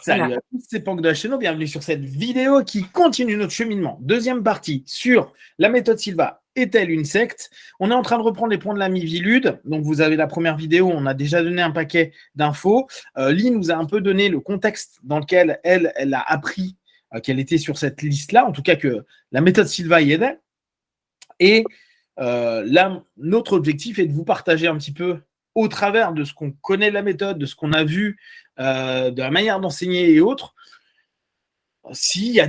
Salut à tous, c'est Pank de la chaîne, bienvenue sur cette vidéo qui continue notre cheminement. Deuxième partie sur la méthode Silva, est-elle une secte? On est en train de reprendre les points de l'ami Vilude. Donc vous avez la première vidéo, on a déjà donné un paquet d'infos. Lee nous a un peu donné le contexte dans lequel elle a appris qu'elle était sur cette liste-là, en tout cas que la méthode Silva y aidait. Et là, notre objectif est de vous partager un petit peu au travers de ce qu'on connaît de la méthode, de ce qu'on a vu, de la manière d'enseigner et autres, si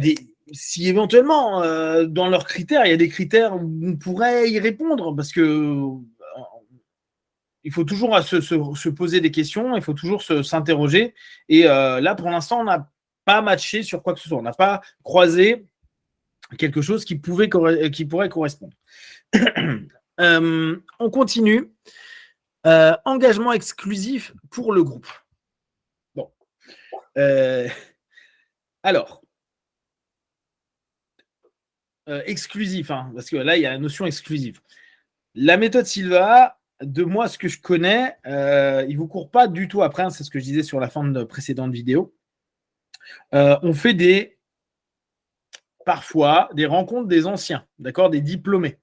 éventuellement, dans leurs critères, il y a des critères où on pourrait y répondre, parce que il faut toujours se poser des questions, il faut toujours s'interroger. Et là, pour l'instant, on n'a pas matché sur quoi que ce soit. On n'a pas croisé quelque chose qui pourrait correspondre. On continue. Engagement exclusif pour le groupe. Bon. Alors, exclusif, hein, parce que là, il y a la notion exclusive. La méthode Silva, de moi, ce que je connais, il ne vous court pas du tout après, hein, c'est ce que je disais sur la fin de précédente vidéo. On fait parfois des rencontres des anciens, d'accord, des diplômés.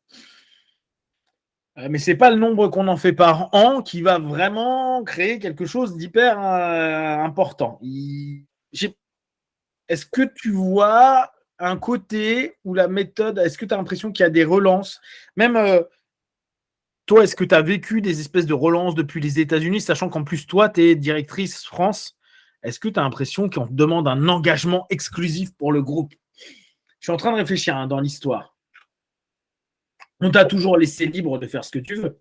Mais ce n'est pas le nombre qu'on en fait par an qui va vraiment créer quelque chose d'hyper important. Est-ce que tu vois un côté où la méthode, est-ce que tu as l'impression qu'il y a des relances? Même toi, est-ce que tu as vécu des espèces de relances depuis les États-Unis, sachant qu'en plus, toi, tu es directrice France? Est-ce que tu as l'impression qu'on te demande un engagement exclusif pour le groupe? Je suis en train de réfléchir dans l'histoire. On t'a toujours laissé libre de faire ce que tu veux.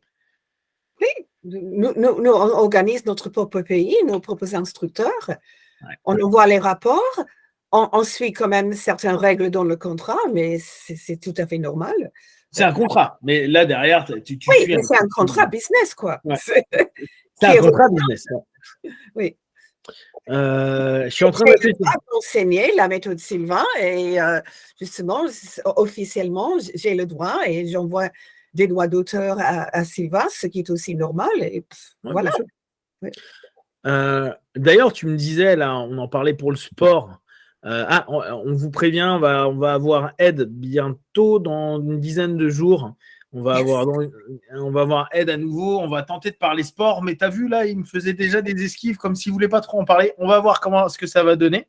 Oui, nous organisons notre propre pays, nos propres instructeurs. Ouais. On envoie les rapports. On suit quand même certaines règles dans le contrat, mais c'est tout à fait normal. C'est un contrat, mais là derrière, tu oui, mais c'est un contrat business, quoi. Ouais. C'est un contrat business. Oui. Je suis en train d'enseigner la méthode Silva et justement, officiellement, j'ai le droit et j'envoie des droits d'auteur à Silva, ce qui est aussi normal. Et voilà. Oui. D'ailleurs, tu me disais, là, on en parlait pour le sport. On vous prévient, on va avoir Ed bientôt, dans une dizaine de jours. On va avoir Ed à nouveau. On va tenter de parler sport. Mais tu as vu, là, il me faisait déjà des esquives comme s'il ne voulait pas trop en parler. On va voir ce que ça va donner.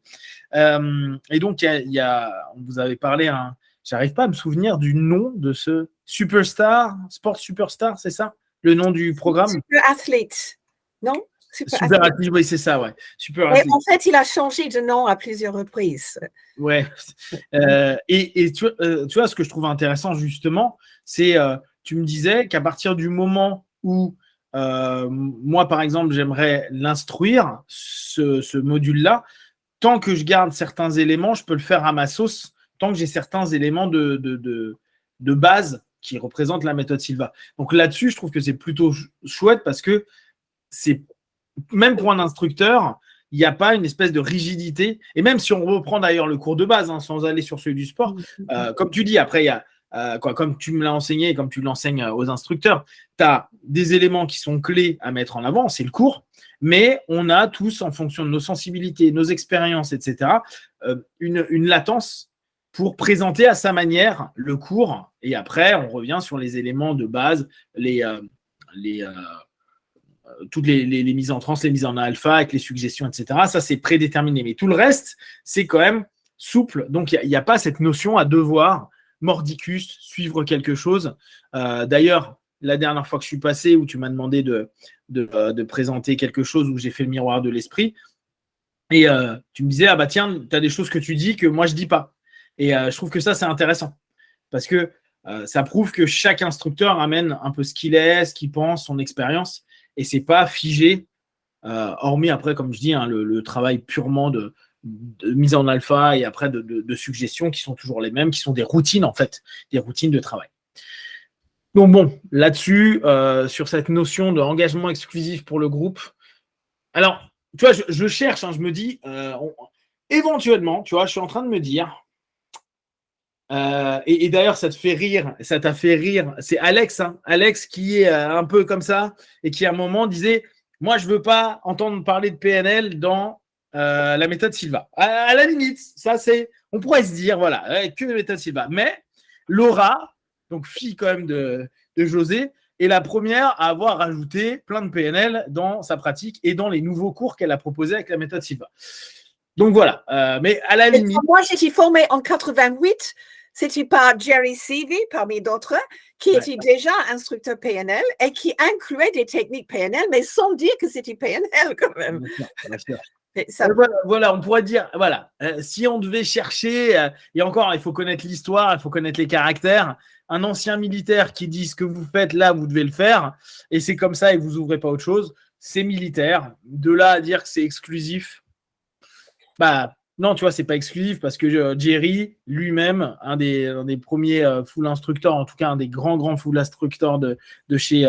Et donc, on vous avait parlé, j'arrive pas à me souvenir du nom de ce Sport Superstar, c'est ça? Le nom du programme? Super Athlete, non? Super Athlete, oui, c'est ça, ouais. Super Athlete. En fait, il a changé de nom à plusieurs reprises. Ouais. Et tu vois, ce que je trouve intéressant, justement, c'est, tu me disais qu'à partir du moment où, moi, par exemple, j'aimerais l'instruire, ce module-là, tant que je garde certains éléments, je peux le faire à ma sauce, tant que j'ai certains éléments de base qui représentent la méthode Silva. Donc là-dessus, je trouve que c'est plutôt chouette parce que c'est, même pour un instructeur, il n'y a pas une espèce de rigidité. Et même si on reprend d'ailleurs le cours de base, sans aller sur celui du sport, comme tu dis, après, il y a, comme tu me l'as enseigné et comme tu l'enseignes aux instructeurs, tu as des éléments qui sont clés à mettre en avant, c'est le cours, mais on a tous, en fonction de nos sensibilités, nos expériences, etc., une latence pour présenter à sa manière le cours. Et après, on revient sur les éléments de base, toutes les mises en trans, les mises en alpha avec les suggestions, etc. Ça, c'est prédéterminé. Mais tout le reste, c'est quand même souple. Donc, il n'y a pas cette notion à devoir mordicus, suivre quelque chose. D'ailleurs, la dernière fois que je suis passé, où tu m'as demandé de présenter quelque chose, où j'ai fait le miroir de l'esprit, et tu me disais, ah bah tiens, tu as des choses que tu dis que moi, je ne dis pas. Et je trouve que ça, c'est intéressant. Parce que ça prouve que chaque instructeur amène un peu ce qu'il est, ce qu'il pense, son expérience. Et c'est pas figé, hormis après, comme je dis, le travail purement de mise en alpha et après de suggestions qui sont toujours les mêmes, qui sont des routines en fait, des routines de travail. Donc bon, là-dessus, sur cette notion d'engagement exclusif pour le groupe, alors, tu vois, je cherche, je me dis, éventuellement, tu vois, je suis en train de me dire, et d'ailleurs, ça t'a fait rire, c'est Alex, Alex qui est un peu comme ça et qui à un moment disait, moi je veux pas entendre parler de PNL dans la méthode Silva. À la limite, ça c'est, on pourrait se dire, voilà, que la méthode Silva. Mais Laura, donc fille quand même de José, est la première à avoir rajouté plein de PNL dans sa pratique et dans les nouveaux cours qu'elle a proposés avec la méthode Silva. Donc voilà, mais à la limite. Moi, j'étais formée en 88. C'était par Jerry Seavey, parmi d'autres, qui était déjà instructeur PNL et qui incluait des techniques PNL, mais sans dire que c'était PNL quand même. Bien sûr. Ça... Voilà, on pourrait dire, voilà, si on devait chercher, et encore, il faut connaître l'histoire, il faut connaître les caractères. Un ancien militaire qui dit ce que vous faites là, vous devez le faire, et c'est comme ça et vous ouvrez pas autre chose, c'est militaire. De là à dire que c'est exclusif, bah non, tu vois, c'est pas exclusif parce que Jerry lui-même, un des premiers full instructeurs, en tout cas un des grands full instructeurs de chez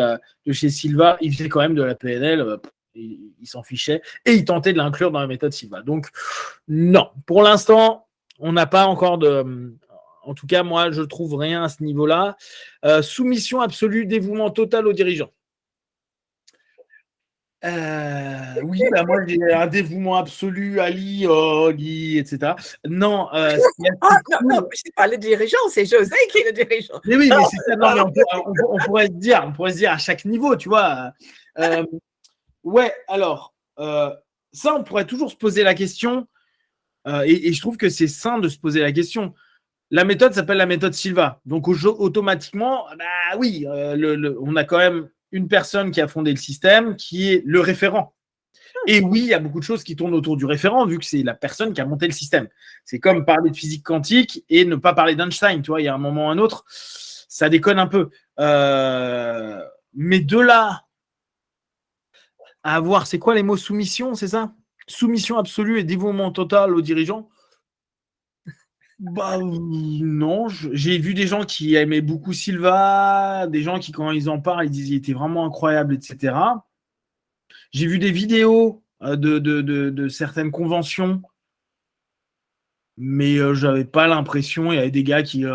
Silva, il faisait quand même de la PNL. Il s'en fichait et il tentait de l'inclure dans la méthode Silva. Donc, non, pour l'instant, on n'a pas encore de. En tout cas, moi, je ne trouve rien à ce niveau-là. Soumission absolue, dévouement total aux dirigeants. Oui, bah moi j'ai un dévouement absolu, Ali, Oli, etc. Non, non, c'est pas le dirigeant, c'est José qui est le dirigeant. Mais oui, mais c'est ça. Non, mais on pourrait se dire, à chaque niveau, tu vois. Ouais, alors, ça, on pourrait toujours se poser la question, et je trouve que c'est sain de se poser la question. La méthode s'appelle la méthode Silva. Donc, automatiquement, bah oui, on a quand même une personne qui a fondé le système, qui est le référent. Et oui, il y a beaucoup de choses qui tournent autour du référent, vu que c'est la personne qui a monté le système. C'est comme parler de physique quantique et ne pas parler d'Einstein. Tu vois, il y a un moment ou un autre, ça déconne un peu. Mais de là à avoir, c'est quoi les mots soumission, c'est ça? Soumission absolue et dévouement total aux dirigeants? Bah non, j'ai vu des gens qui aimaient beaucoup Silva, des gens qui, quand ils en parlent, ils disent qu'il était vraiment incroyable, etc. J'ai vu des vidéos de certaines conventions, mais je n'avais pas l'impression. Il y avait des gars qui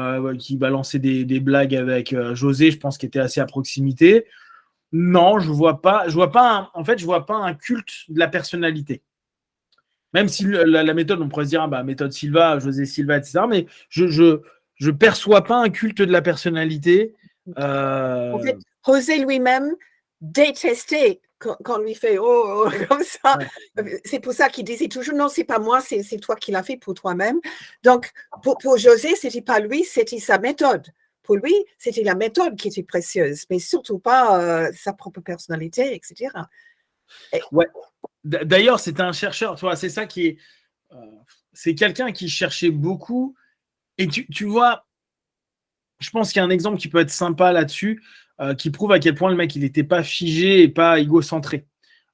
balançaient des blagues avec José, je pense, qui était assez à proximité. Non, je vois pas un culte de la personnalité. Même si la méthode, on pourrait se dire, méthode Silva, José Silva, etc. Mais je perçois pas un culte de la personnalité. En fait, José lui-même détestait quand lui fait comme ça. Ouais. C'est pour ça qu'il disait toujours non, c'est pas moi, c'est toi qui l'as fait pour toi-même. Donc, pour José, c'était pas lui, c'était sa méthode. Pour lui, c'était la méthode qui était précieuse, mais surtout pas sa propre personnalité, etc. Ouais. D'ailleurs, c'était un chercheur, tu vois, c'est ça qui est. C'est quelqu'un qui cherchait beaucoup. Et tu vois, je pense qu'il y a un exemple qui peut être sympa là-dessus, qui prouve à quel point le mec, il n'était pas figé et pas égocentré.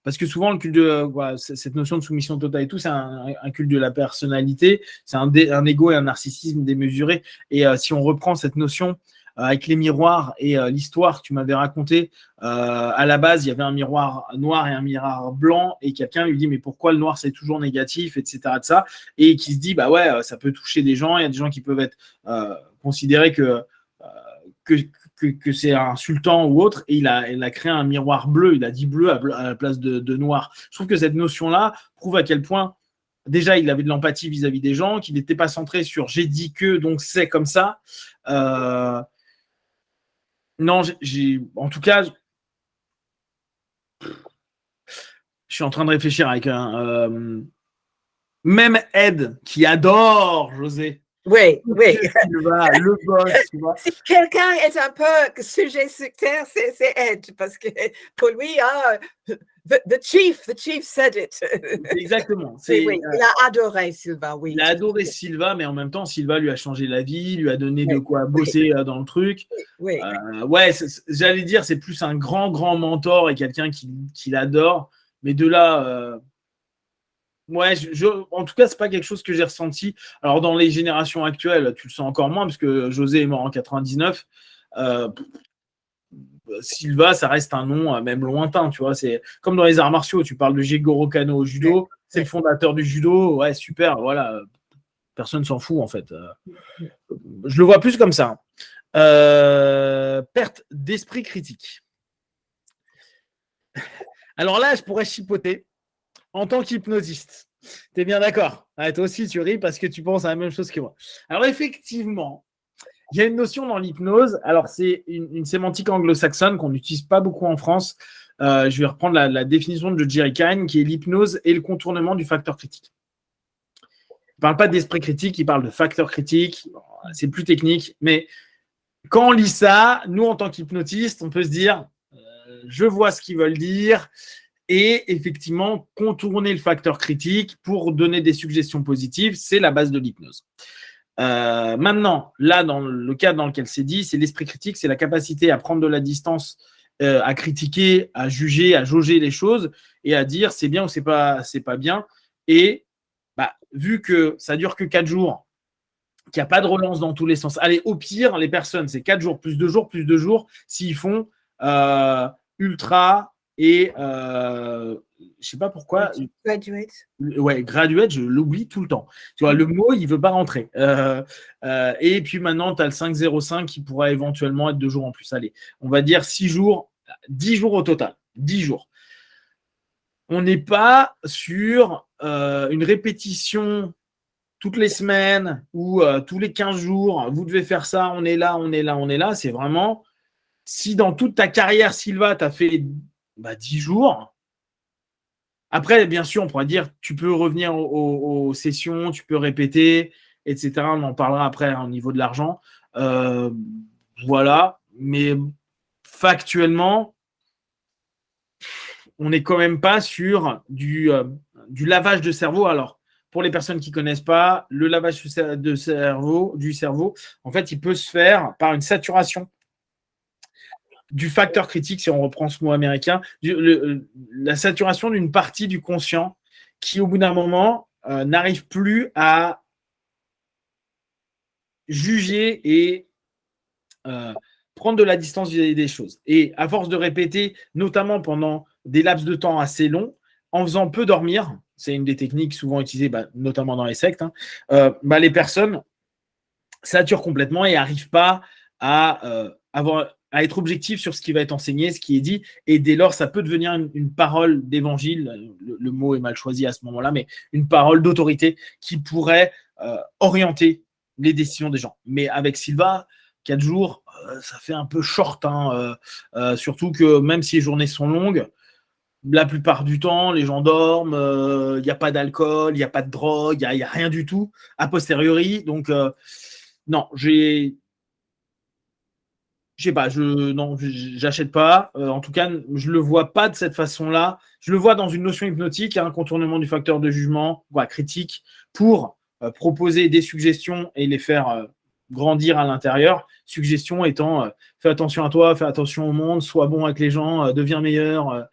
Parce que souvent, le culte cette notion de soumission totale et tout, c'est un culte de la personnalité, c'est un ego et un narcissisme démesuré. Et si on reprend cette notion avec les miroirs et l'histoire que tu m'avais racontée, à la base, il y avait un miroir noir et un miroir blanc, et quelqu'un lui dit mais pourquoi le noir c'est toujours négatif, etc. de ça, et qui se dit bah ouais, ça peut toucher des gens, il y a des gens qui peuvent être considérés que c'est insultant ou autre, et il a créé un miroir bleu, il a dit bleu à la place de noir. Je trouve que cette notion-là prouve à quel point, déjà, il avait de l'empathie vis-à-vis des gens, qu'il n'était pas centré sur j'ai dit que, donc c'est comme ça. Non, en tout cas, je suis en train de réfléchir avec même Ed, qui adore José. Oui. Le boss, tu vois. Si quelqu'un est un peu sujet sectaire, c'est Ed, parce que pour lui, the chief said it. Exactement. Oui, il a adoré Silva, oui. Il a adoré Silva, mais en même temps, Silva lui a changé la vie, lui a donné de quoi bosser dans le truc. Oui. Ouais, j'allais dire, c'est plus un grand mentor et quelqu'un qui l'adore. Mais de là, ouais, en tout cas, c'est pas quelque chose que j'ai ressenti. Alors, dans les générations actuelles, tu le sens encore moins, parce que José est mort en 99. Silva, ça reste un nom même lointain, tu vois. C'est comme dans les arts martiaux, tu parles de Jigoro Kano au judo, c'est le fondateur du judo, ouais, super, voilà. Personne s'en fout, en fait. Je le vois plus comme ça. Perte d'esprit critique. Alors là, je pourrais chipoter en tant qu'hypnosiste. T'es bien d'accord? Toi aussi, tu ris parce que tu penses à la même chose que moi. Alors, effectivement, il y a une notion dans l'hypnose. Alors, c'est une sémantique anglo-saxonne qu'on n'utilise pas beaucoup en France. Je vais reprendre la définition de Jerry Kahn, qui est l'hypnose et le contournement du facteur critique. Il ne parle pas d'esprit critique, il parle de facteur critique. C'est plus technique, mais quand on lit ça, nous, en tant qu'hypnotistes, on peut se dire, je vois ce qu'ils veulent dire, et effectivement, contourner le facteur critique pour donner des suggestions positives, c'est la base de l'hypnose. Maintenant, là, dans le cadre dans lequel c'est dit, c'est l'esprit critique, c'est la capacité à prendre de la distance, à critiquer, à juger, à jauger les choses et à dire c'est bien ou c'est pas bien. Et vu que ça dure que 4 jours, qu'il n'y a pas de relance dans tous les sens. Allez, au pire, les personnes, c'est 4 jours, plus 2 jours, plus 2 jours, s'ils font ultra et je sais pas pourquoi. Graduate. Ouais, graduate, je l'oublie tout le temps. Tu vois, le mot, il veut pas rentrer. Et puis maintenant, tu as le 5,05 qui pourra éventuellement être 2 jours en plus. Allez, on va dire 6 jours, 10 jours au total. 10 jours. On n'est pas sur une répétition toutes les semaines ou tous les 15 jours, vous devez faire ça, on est là, on est là, on est là. C'est vraiment, si dans toute ta carrière, Sylva, tu as fait 10 jours, après, bien sûr, on pourra dire, tu peux revenir aux sessions, tu peux répéter, etc. On en parlera après au niveau de l'argent. Voilà. Mais factuellement, on n'est quand même pas sur du lavage de cerveau. Alors, pour les personnes qui ne connaissent pas, le lavage du cerveau, en fait, il peut se faire par une saturation du facteur critique, si on reprend ce mot américain, la saturation d'une partie du conscient qui, au bout d'un moment, n'arrive plus à juger et prendre de la distance vis-à-vis des choses. Et à force de répéter, notamment pendant des laps de temps assez longs, en faisant peu dormir, c'est une des techniques souvent utilisées, notamment dans les sectes, les personnes saturent complètement et n'arrivent pas à être objectif sur ce qui va être enseigné, ce qui est dit, et dès lors, ça peut devenir une parole d'évangile, le mot est mal choisi à ce moment-là, mais une parole d'autorité qui pourrait orienter les décisions des gens. Mais avec Sylva, 4 jours, ça fait un peu short, surtout que même si les journées sont longues, la plupart du temps, les gens dorment, il n'y a pas d'alcool, il n'y a pas de drogue, il n'y a rien du tout, a posteriori. Donc, non, j'achète pas. En tout cas, je le vois pas de cette façon-là. Je le vois dans une notion hypnotique, un contournement du facteur de jugement, critique, pour proposer des suggestions et les faire grandir à l'intérieur. Suggestions étant fais attention à toi, fais attention au monde, sois bon avec les gens, deviens meilleur.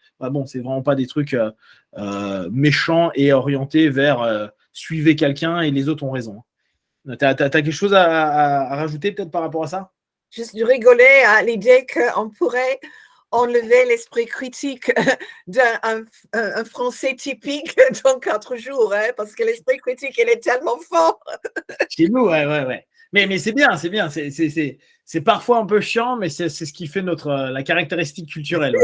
C'est vraiment pas des trucs méchants et orientés vers suivez quelqu'un et les autres ont raison. T'as quelque chose à rajouter peut-être par rapport à ça? Juste de rigoler à l'idée qu'on pourrait enlever l'esprit critique d'un Français typique dans 4 jours, parce que l'esprit critique, il est tellement fort. Chez nous, ouais. Mais c'est bien. C'est parfois un peu chiant, mais c'est ce qui fait la caractéristique culturelle.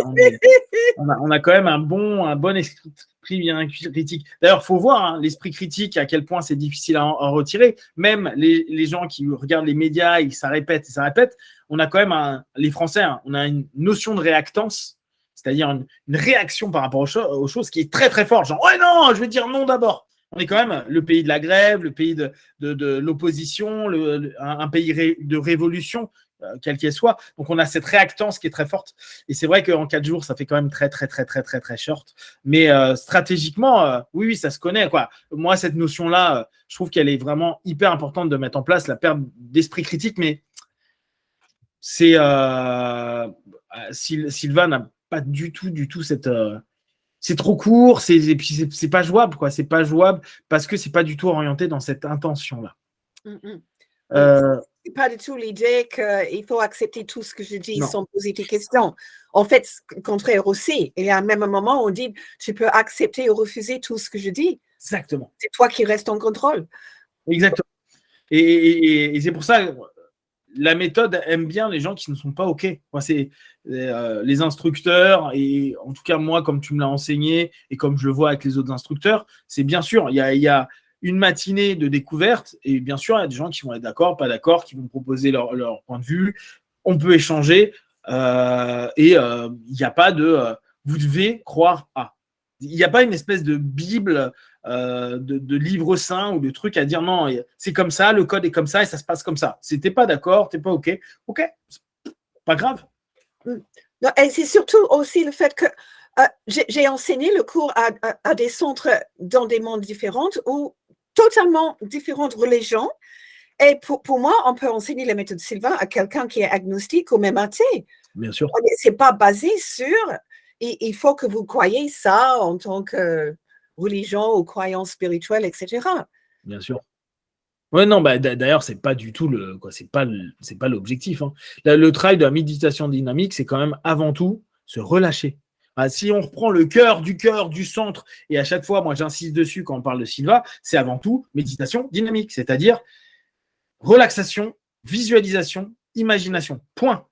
On a quand même un bon esprit bien critique. D'ailleurs, il faut voir l'esprit critique, à quel point c'est difficile à en retirer. Même les gens qui regardent les médias, ça répète. On a quand même, les Français, on a une notion de réactance, c'est-à-dire une réaction par rapport aux choses qui est très, très forte. Genre, ouais, non, je vais dire non d'abord. On est quand même le pays de la grève, le pays de l'opposition, un pays de révolution, quelle qu'elle soit. Donc, on a cette réactance qui est très forte. Et c'est vrai qu'en 4 jours, ça fait quand même très, très, très, très, très, très short. Mais stratégiquement, oui, ça se connaît, quoi. Moi, cette notion-là, je trouve qu'elle est vraiment hyper importante de mettre en place, la perte d'esprit critique. Mais c'est Sylvain n'a pas du tout cette... c'est trop court, et puis c'est pas jouable, quoi. C'est pas jouable parce que c'est pas du tout orienté dans cette intention-là. C'est pas du tout l'idée qu'il faut accepter tout ce que je dis sans poser des questions. En fait, le contraire aussi. Il y a même un moment où on dit tu peux accepter ou refuser tout ce que je dis. Exactement. C'est toi qui restes en contrôle. Exactement. Et c'est pour ça la méthode aime bien les gens qui ne sont pas OK. les instructeurs, et en tout cas moi, comme tu me l'as enseigné et comme je le vois avec les autres instructeurs, c'est bien sûr, il y a une matinée de découverte et bien sûr, il y a des gens qui vont être d'accord, pas d'accord, qui vont proposer leur point de vue. On peut échanger et il n'y a pas de vous devez croire à. Il n'y a pas une espèce de Bible, de livre saint ou de truc à dire non, c'est comme ça, le code est comme ça et ça se passe comme ça. Si t'es pas d'accord, t'es pas OK, pas grave. Non, et c'est surtout aussi le fait que j'ai enseigné le cours à des centres dans des mondes différents ou totalement différentes religions. Et pour moi, on peut enseigner la méthode Silva à quelqu'un qui est agnostique ou même athée. Bien sûr. C'est pas basé sur il faut que vous croyez ça en tant que religion ou croyance spirituelle, etc. Bien sûr. Ouais, non, bah, d'ailleurs, c'est pas du tout c'est pas l'objectif. Hein. Le travail de la méditation dynamique, c'est quand même avant tout se relâcher. Si on reprend le cœur, du centre, et à chaque fois, moi j'insiste dessus quand on parle de Silva, c'est avant tout méditation dynamique, c'est-à-dire relaxation, visualisation, imagination. Point.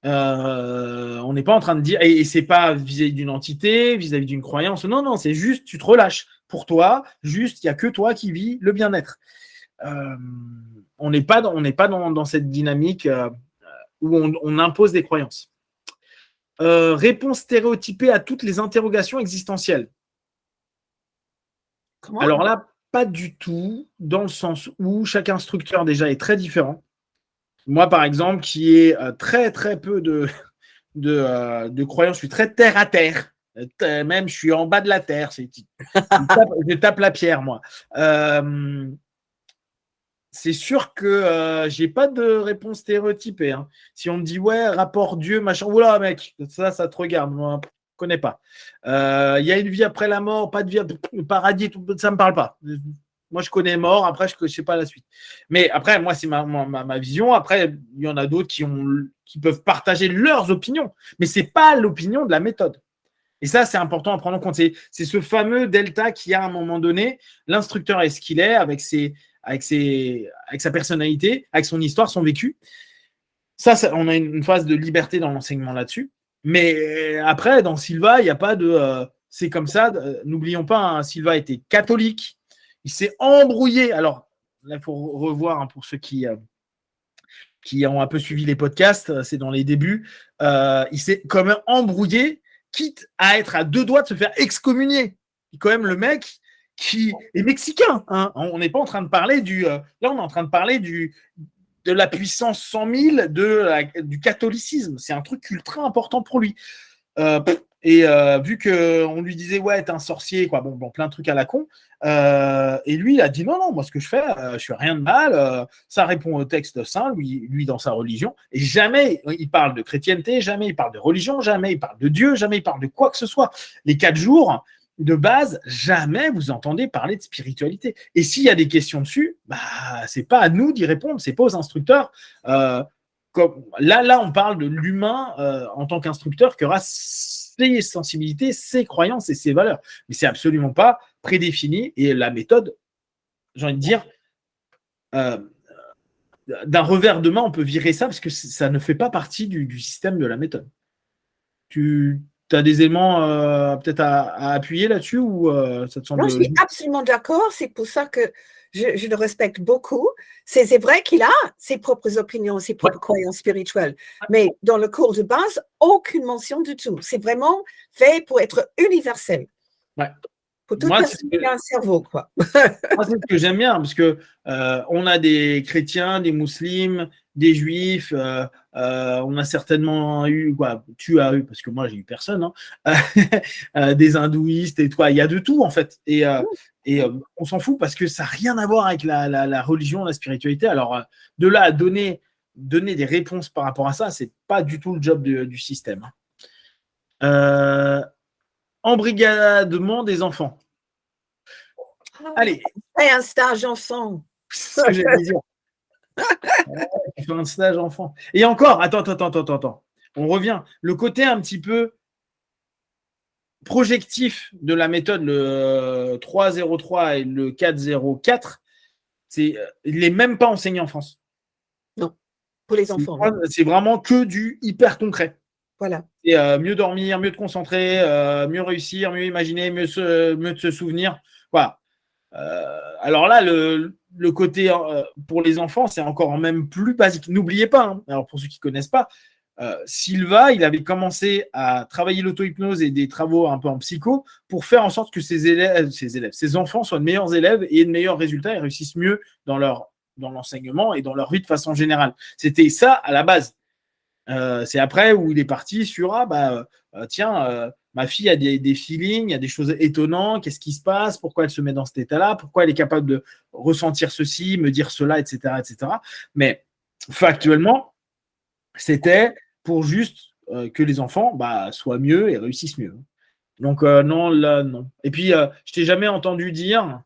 On n'est pas en train de dire, et c'est pas vis-à-vis d'une entité, vis-à-vis d'une croyance, non, c'est juste, tu te relâches. Pour toi, juste, il n'y a que toi qui vis le bien-être. On n'est pas dans cette dynamique où on impose des croyances. Réponse stéréotypée à toutes les interrogations existentielles. Comment? Alors là, pas du tout, dans le sens où chaque instructeur déjà est très différent. Moi, par exemple, qui ai très très peu de croyances, je suis très terre à terre. Même, je suis en bas de la terre. Je tape la pierre, moi. C'est sûr que j'ai pas de réponse stéréotypée. Hein. Si on me dit ouais, rapport Dieu, machin, oula mec, ça te regarde, moi, je connais pas. Il y a une vie après la mort, pas de vie, paradis, tout, ça me parle pas. Moi, je connais mort, après, je sais pas la suite. Mais après, moi, c'est ma vision. Après, il y en a d'autres qui peuvent partager leurs opinions, mais c'est pas l'opinion de la méthode. Et ça, c'est important à prendre en compte. C'est ce fameux delta qui, à un moment donné, l'instructeur est ce qu'il est, avec sa personnalité, avec son histoire, son vécu. Ça, on a une phase de liberté dans l'enseignement là-dessus. Mais après, dans Silva, il n'y a pas de c'est comme ça. N'oublions pas, hein, Silva était catholique. Il s'est embrouillé. Alors, là, il faut revoir hein, pour ceux qui ont un peu suivi les podcasts, c'est dans les débuts. Il s'est quand même embrouillé, quitte à être à deux doigts de se faire excommunier. Et quand même, le mec qui est mexicain. Hein. On n'est pas en train de parler là, on est en train de parler de la puissance 100 000 du catholicisme. C'est un truc ultra important pour lui. Vu qu'on lui disait ouais t'es un sorcier quoi bon plein de trucs à la con et lui il a dit non moi ce que je fais je fais rien de mal ça répond au texte saint lui dans sa religion et jamais il parle de chrétienté, jamais il parle de religion, jamais il parle de Dieu, jamais il parle de quoi que ce soit. Les 4 jours de base, jamais vous entendez parler de spiritualité. Et s'il y a des questions dessus, bah c'est pas à nous d'y répondre, c'est pas aux instructeurs. Là, on parle de l'humain en tant qu'instructeur qui aura ses sensibilités, ses croyances et ses valeurs. Mais c'est absolument pas prédéfini. Et la méthode, j'ai envie de dire, d'un revers de main, on peut virer ça parce que ça ne fait pas partie du système de la méthode. Tu as des éléments peut-être à appuyer là-dessus ou ça te semble... Non, je suis absolument d'accord. C'est pour ça que je le respecte beaucoup. C'est vrai qu'il a ses propres opinions, ses propres croyances spirituelles. Mais dans le cours de base, aucune mention du tout. C'est vraiment fait pour être universel. Ouais. Pour toute personne qui a un cerveau, quoi. Moi, c'est ce que j'aime bien, parce que on a des chrétiens, des musulmans, des juifs, on a certainement eu, tu as eu, parce que moi j'ai eu personne, hein, des hindouistes et toi, il y a de tout en fait. Et on s'en fout parce que ça n'a rien à voir avec la religion, la spiritualité. Alors, de là à donner des réponses par rapport à ça, c'est pas du tout le job du système. Embrigadement des enfants. Allez. Et un stage enfant. C'est ce que j'allais dire. Tu fais un stage enfant. Et encore, attends. On revient. Le côté un petit peu projectif de la méthode, le 303 et le 404, il n'est même pas enseigné en France. Non, pour les enfants. C'est vraiment que du hyper concret. Voilà. Et mieux dormir, mieux te concentrer, mieux réussir, mieux imaginer, mieux de se souvenir. Voilà. Alors là, le côté pour les enfants, c'est encore même plus basique. N'oubliez pas, hein, alors pour ceux qui ne connaissent pas, Silva, il avait commencé à travailler l'auto-hypnose et des travaux un peu en psycho pour faire en sorte que ses enfants soient de meilleurs élèves et de meilleurs résultats et réussissent mieux dans l'enseignement et dans leur vie de façon générale. C'était ça à la base. C'est après où il est parti sur tiens, ma fille a des feelings, il y a des choses étonnantes, qu'est-ce qui se passe, pourquoi elle se met dans cet état-là, pourquoi elle est capable de ressentir ceci, me dire cela, etc. etc. Mais factuellement, c'était pour juste que les enfants soient mieux et réussissent mieux. Donc non, là, non. Et puis, je t'ai jamais entendu dire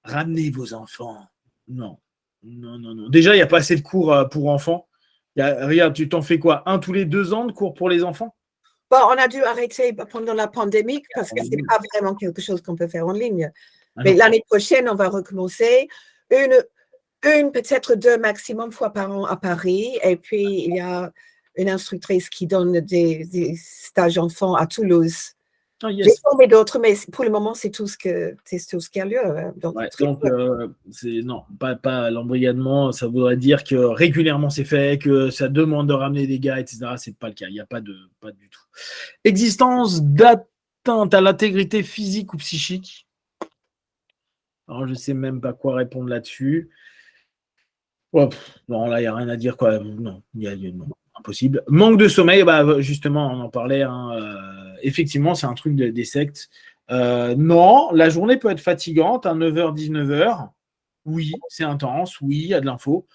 ramenez vos enfants. Non. Non, non, non. Déjà, il n'y a pas assez de cours pour enfants. Regarde, tu t'en fais quoi? 1 tous les 2 ans de cours pour les enfants? Bon, on a dû arrêter pendant la pandémie parce que ce n'est pas vraiment quelque chose qu'on peut faire en ligne. Mais l'année prochaine, on va recommencer. Une peut-être 2 maximum fois par an à Paris. Et puis, il y a une instructrice qui donne des stages enfants à Toulouse. Oh, yes. J'ai tombé d'autres, mais pour le moment, c'est tout ce qui a lieu. Donc, c'est non, pas l'embrigadement. Ça voudrait dire que régulièrement c'est fait, que ça demande de ramener des gars, etc. C'est pas le cas. Il n'y a pas du tout. Existence d'atteinte à l'intégrité physique ou psychique. Alors, je sais même pas quoi répondre là-dessus. Oh, non, là, il n'y a rien à dire, quoi. Non, non, impossible. Manque de sommeil, justement, on en parlait. Effectivement, c'est un truc des sectes. Non, la journée peut être fatigante, à 9h, 19h. Oui, c'est intense. Oui, il y a de l'info.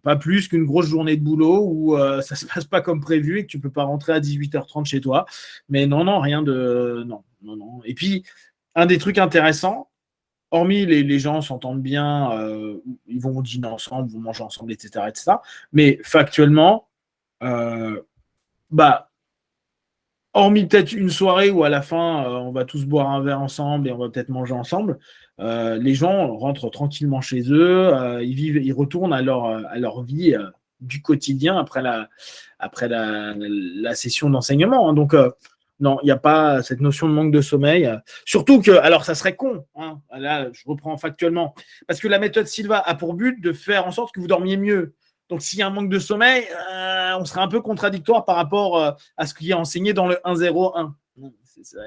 Pas plus qu'une grosse journée de boulot où ça se passe pas comme prévu et que tu peux pas rentrer à 18h30 chez toi. Mais non, rien de... Non. Et puis, un des trucs intéressants, hormis les gens s'entendent bien, ils vont dîner ensemble, vont manger ensemble, etc. Mais factuellement, hormis peut-être une soirée où à la fin, on va tous boire un verre ensemble et on va peut-être manger ensemble, les gens rentrent tranquillement chez eux, ils retournent à leur vie du quotidien après la session d'enseignement. Hein. Donc, non, il n'y a pas cette notion de manque de sommeil. Surtout que, alors ça serait con, hein, là je reprends factuellement, parce que la méthode Silva a pour but de faire en sorte que vous dormiez mieux. Donc s'il y a un manque de sommeil, on serait un peu contradictoire par rapport à ce qui est enseigné dans le 1.0.1. Ça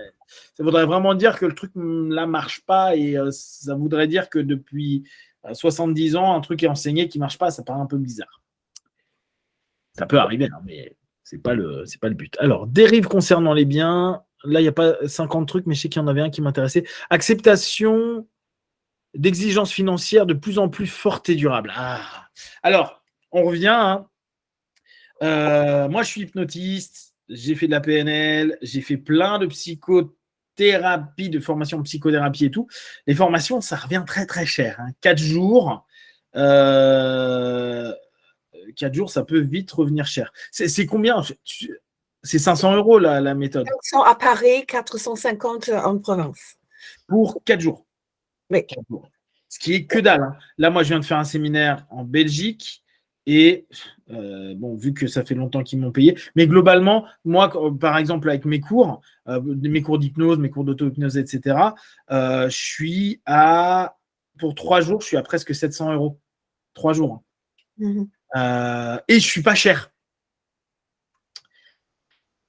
voudrait vraiment dire que le truc là marche pas et ça voudrait dire que depuis 70 ans, un truc est enseigné qui marche pas, ça paraît un peu bizarre. Ça peut arriver, hein, mais c'est pas le but. Alors, dérive concernant les biens. Là, il n'y a pas 50 trucs, mais je sais qu'il y en avait un qui m'intéressait. Acceptation d'exigences financières de plus en plus fortes et durables. Alors, on revient. Hein. Moi, je suis hypnotiste. J'ai fait de la PNL. J'ai fait plein de psychothérapie, de formation en psychothérapie et tout. Les formations, ça revient très, très cher. Hein. 4 jours. 4 jours, ça peut vite revenir cher. C'est combien? C'est 500 € la méthode. 500 à Paris, 450 en province. Pour 4 jours. Oui. 4 jours. Ce qui est que dalle. Hein. Là, moi, je viens de faire un séminaire en Belgique et vu que ça fait longtemps qu'ils m'ont payé, mais globalement, moi, par exemple, avec mes cours d'hypnose, mes cours d'auto-hypnose, etc., je suis pour 3 jours, je suis à presque 700 €. 3 jours. Hein. Et je suis pas cher.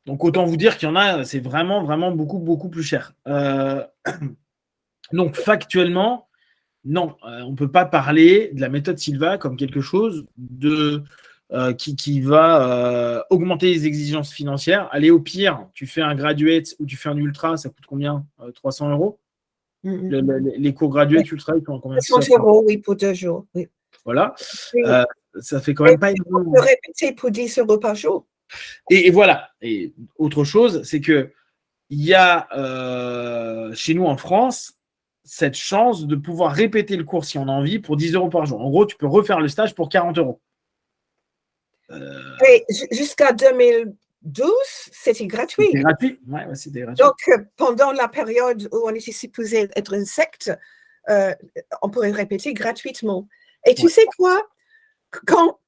Donc autant vous dire qu'il y en a, c'est vraiment, vraiment beaucoup, beaucoup plus cher. Donc factuellement, non, on ne peut pas parler de la méthode Silva comme quelque chose qui va augmenter les exigences financières. Allez, au pire, tu fais un graduate ou tu fais un ultra, ça coûte combien? 300 €. Les cours graduate ultra, ils font combien? 300 €, oui, pour 2 jours. Oui. Voilà. Ça fait quand même pas énormément. On peut répéter pour 10 € par jour. Et voilà. Et autre chose, c'est que il y a chez nous en France cette chance de pouvoir répéter le cours si on a envie pour 10 € par jour. En gros, tu peux refaire le stage pour 40 €. Et jusqu'à 2012, c'était gratuit. C'était gratuit. Ouais, c'était gratuit. Donc, pendant la période où on était supposé être une secte, on pourrait répéter gratuitement. Et tu sais quoi? Quand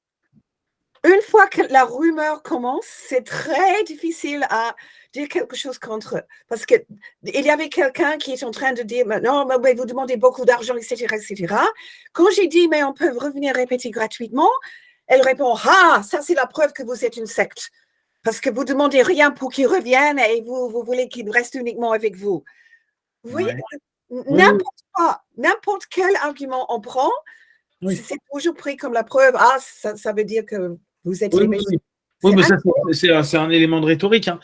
une fois que la rumeur commence, c'est très difficile à dire quelque chose contre eux. Parce qu'il y avait quelqu'un qui est en train de dire, non, mais vous demandez beaucoup d'argent, etc., etc. Quand j'ai dit, mais on peut revenir répéter gratuitement, elle répond, ah, ça c'est la preuve que vous êtes une secte. Parce que vous demandez rien pour qu'ils reviennent et vous voulez qu'ils restent uniquement avec vous. Vous voyez, n'importe quel argument on prend, c'est toujours pris comme la preuve. Ah, ça veut dire que vous êtes les méchants. Oui, mais ça, c'est un élément de rhétorique. Hein.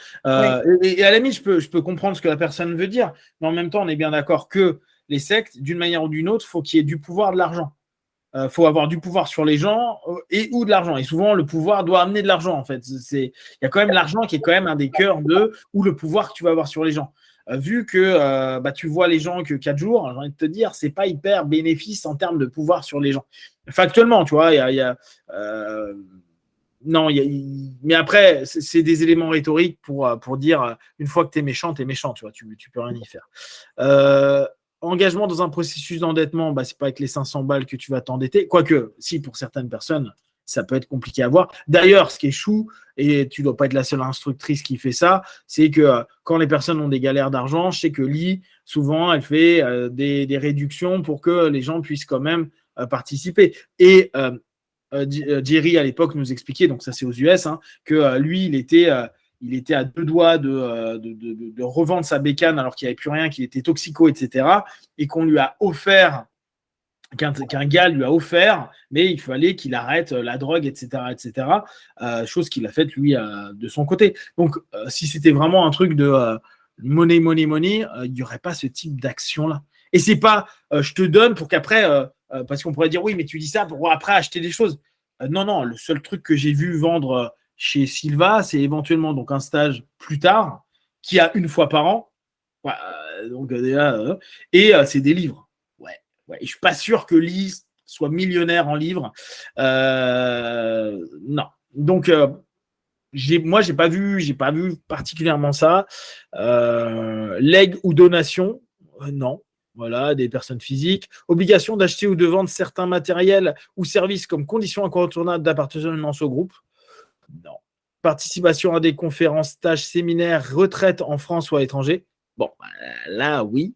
Et à la limite, je peux comprendre ce que la personne veut dire, mais en même temps, on est bien d'accord que les sectes, d'une manière ou d'une autre, il faut qu'il y ait du pouvoir, de l'argent. Il faut avoir du pouvoir sur les gens ou de l'argent. Et souvent, le pouvoir doit amener de l'argent, en fait. Il y a quand même l'argent qui est quand même un des cœurs ou le pouvoir que tu vas avoir sur les gens. Vu que tu vois les gens que 4 jours, j'ai envie de te dire, c'est pas hyper bénéfice en termes de pouvoir sur les gens. Factuellement, tu vois, non, mais après, c'est des éléments rhétoriques pour dire une fois que tu es méchant, tu vois, tu peux rien y faire. Engagement dans un processus d'endettement, c'est pas avec les 500 balles que tu vas t'endetter. Quoique, si, pour certaines personnes, ça peut être compliqué à voir. D'ailleurs, ce qui est chou, et tu dois pas être la seule instructrice qui fait ça, c'est que quand les personnes ont des galères d'argent, je sais que Lee, souvent, elle fait des réductions pour que les gens puissent quand même participer. Et Jerry, à l'époque, nous expliquait, donc ça c'est aux US, hein, que lui, il était à 2 doigts de revendre sa bécane alors qu'il n'y avait plus rien, qu'il était toxico, etc. Et qu'on lui a offert, qu'un gars lui a offert, mais il fallait qu'il arrête la drogue, etc. etc. Chose qu'il a faite, lui, de son côté. Donc, si c'était vraiment un truc de money, il n'y aurait pas ce type d'action-là. Et c'est pas je te donne pour qu'après, parce qu'on pourrait dire oui, mais tu dis ça pour après acheter des choses. Non, le seul truc que j'ai vu vendre chez Silva, c'est éventuellement donc un stage plus tard, qui a une fois par an. Ouais, donc déjà, et c'est des livres. Ouais. Et je suis pas sûr que Lee soit millionnaire en livres. Non. Donc moi, j'ai pas vu particulièrement ça. Legs ou donation, non. Voilà, des personnes physiques. Obligation d'acheter ou de vendre certains matériels ou services comme condition incontournable d'appartenance au groupe. Non. Participation à des conférences, stages, séminaires, retraites en France ou à l'étranger. Bon, là, oui.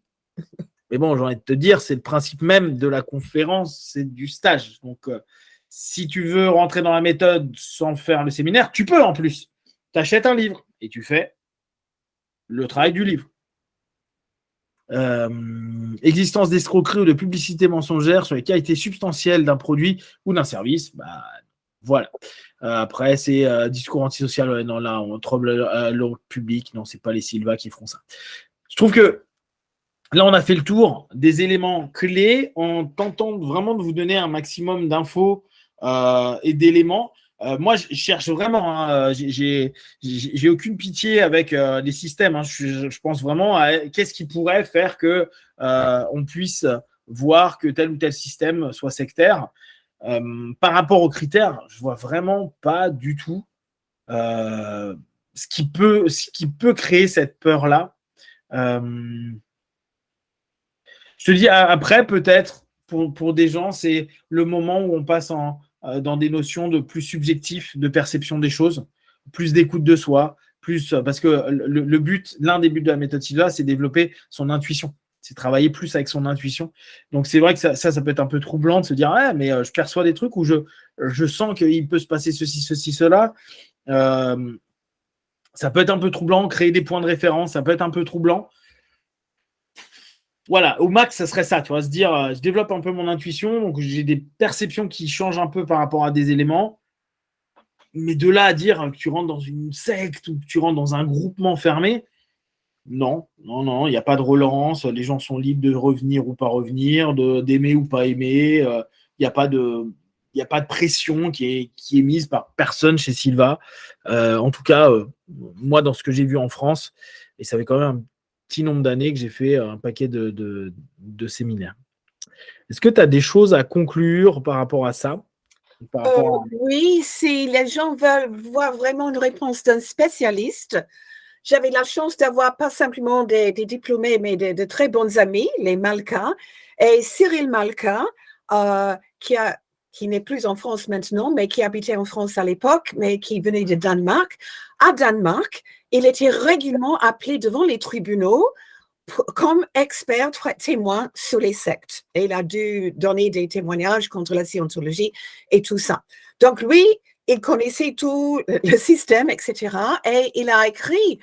Mais bon, j'ai envie de te dire, c'est le principe même de la conférence, c'est du stage. Donc, si tu veux rentrer dans la méthode sans faire le séminaire, tu peux en plus. Tu achètes un livre et tu fais le travail du livre. Existence d'escroquerie ou de publicité mensongère sur les qualités substantielles d'un produit ou d'un service, voilà. Après, c'est discours antisocial. Non, là, on trouble l'ordre public. Non, c'est pas les Silva qui feront ça. Je trouve que là, on a fait le tour des éléments clés en tentant vraiment de vous donner un maximum d'infos et d'éléments. Moi, je cherche vraiment. Hein, j'ai aucune pitié avec les systèmes. Hein, je pense vraiment à qu'est-ce qui pourrait faire que on puisse voir que tel ou tel système soit sectaire. Par rapport aux critères, je vois vraiment pas du tout ce qui peut créer cette peur-là. Je te dis, après, peut-être, pour des gens, c'est le moment où on passe dans des notions de plus subjectif, de perception des choses, plus d'écoute de soi, parce que le but, l'un des buts de la méthode Silva, c'est développer son intuition. C'est travailler plus avec son intuition. Donc, c'est vrai que ça peut être un peu troublant de se dire, mais je perçois des trucs où je sens qu'il peut se passer ceci, cela. Ça peut être un peu troublant, créer des points de référence, ça peut être un peu troublant. Voilà, au max, ça serait ça, tu vois, se dire, je développe un peu mon intuition, donc j'ai des perceptions qui changent un peu par rapport à des éléments, mais de là à dire que tu rentres dans une secte ou que tu rentres dans un groupement fermé, non, il n'y a pas de relance, les gens sont libres de revenir ou pas revenir, d'aimer ou pas aimer, il n'y a pas de pression qui est mise par personne chez Silva. En tout cas, moi, dans ce que j'ai vu en France, et ça fait quand même un petit nombre d'années que j'ai fait un paquet de séminaires. Est-ce que tu as des choses à conclure par rapport à ça? Oui, si les gens veulent voir vraiment une réponse d'un spécialiste, j'avais la chance d'avoir pas simplement des diplômés, mais de très bons amis, les Malka, et Cyril Malka, qui a qui n'est plus en France maintenant, mais qui habitait en France à l'époque, mais qui venait de Danemark. À Danemark, il était régulièrement appelé devant les tribunaux comme expert témoin sur les sectes. Et il a dû donner des témoignages contre la scientologie et tout ça. Donc, lui, il connaissait tout le système, etc. Et il a écrit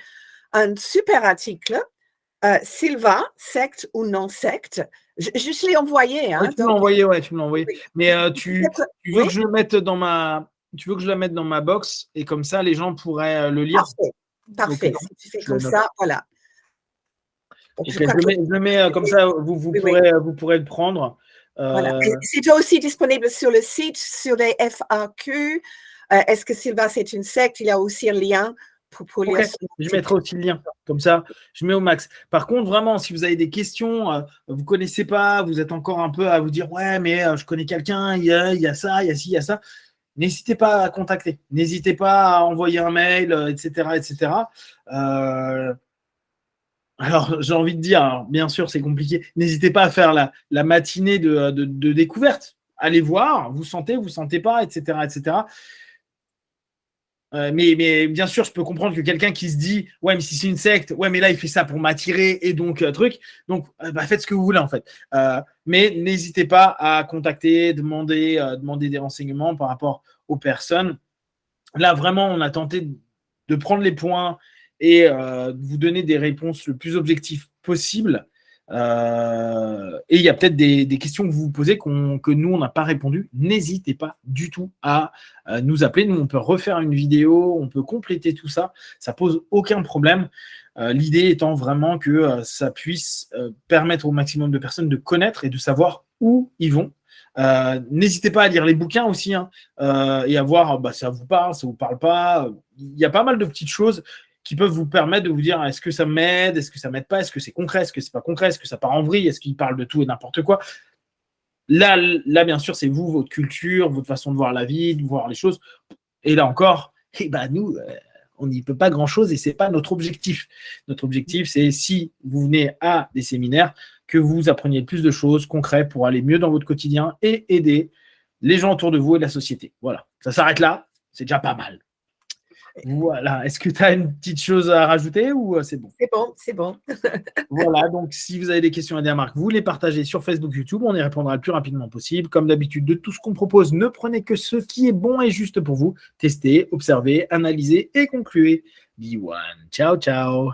un super article, Silva, secte ou non secte. Je te l'ai envoyé. Hein, ouais, tu me l'as envoyé, tu me l'as envoyé. Oui. Mais tu veux que je le mette dans ma... Tu veux que je la mette dans ma box et comme ça, les gens pourraient le lire. Parfait. Si tu fais comme ça, voilà. Donc, je le mets comme ça, vous pourrez le prendre. Voilà. C'est aussi disponible sur le site, sur les FAQ. Est-ce que Silva, c'est une secte? Il y a aussi un lien pour lire. Je mettrai aussi le lien. Comme ça, je mets au max. Par contre, vraiment, si vous avez des questions, vous ne connaissez pas, vous êtes encore un peu à vous dire « Ouais, mais je connais quelqu'un, il y a ça, il y a ci, il y a ça », n'hésitez pas à contacter. N'hésitez pas à envoyer un mail, etc. etc. Alors, j'ai envie de dire, alors, bien sûr, c'est compliqué. N'hésitez pas à faire la matinée de découverte. Allez voir, vous sentez pas, etc. etc. Mais bien sûr, je peux comprendre que quelqu'un qui se dit « Ouais, mais si c'est une secte, ouais, mais là, il fait ça pour m'attirer et donc, truc. » Donc, faites ce que vous voulez, en fait. Mais n'hésitez pas à contacter, demander des renseignements par rapport aux personnes. Là, vraiment, on a tenté de prendre les points et de vous donner des réponses le plus objectives possible. Et il y a peut-être des questions que vous vous posez que nous, on n'a pas répondu. N'hésitez pas du tout à nous appeler. Nous, on peut refaire une vidéo, on peut compléter tout ça. Ça pose aucun problème. L'idée étant vraiment que ça puisse permettre au maximum de personnes de connaître et de savoir où ils vont. N'hésitez pas à lire les bouquins aussi hein, et à voir ça vous parle pas. Il y a pas mal de petites choses qui peuvent vous permettre de vous dire est-ce que ça m'aide, est-ce que ça m'aide pas, est-ce que c'est concret, est-ce que c'est pas concret, est-ce que ça part en vrille, est-ce qu'il parle de tout et n'importe quoi. Là, bien sûr, c'est vous, votre culture, votre façon de voir la vie, de voir les choses. Et là encore, nous, on n'y peut pas grand-chose et c'est pas notre objectif. Notre objectif, c'est si vous venez à des séminaires, que vous appreniez le plus de choses concrètes pour aller mieux dans votre quotidien et aider les gens autour de vous et la société. Voilà, ça s'arrête là, c'est déjà pas mal. Voilà, est-ce que tu as une petite chose à rajouter ou c'est bon? C'est bon. Voilà, donc si vous avez des questions à des remarques, vous les partagez sur Facebook, YouTube, on y répondra le plus rapidement possible. Comme d'habitude, de tout ce qu'on propose, ne prenez que ce qui est bon et juste pour vous. Testez, observez, analysez et concluez. Be one. Ciao, ciao.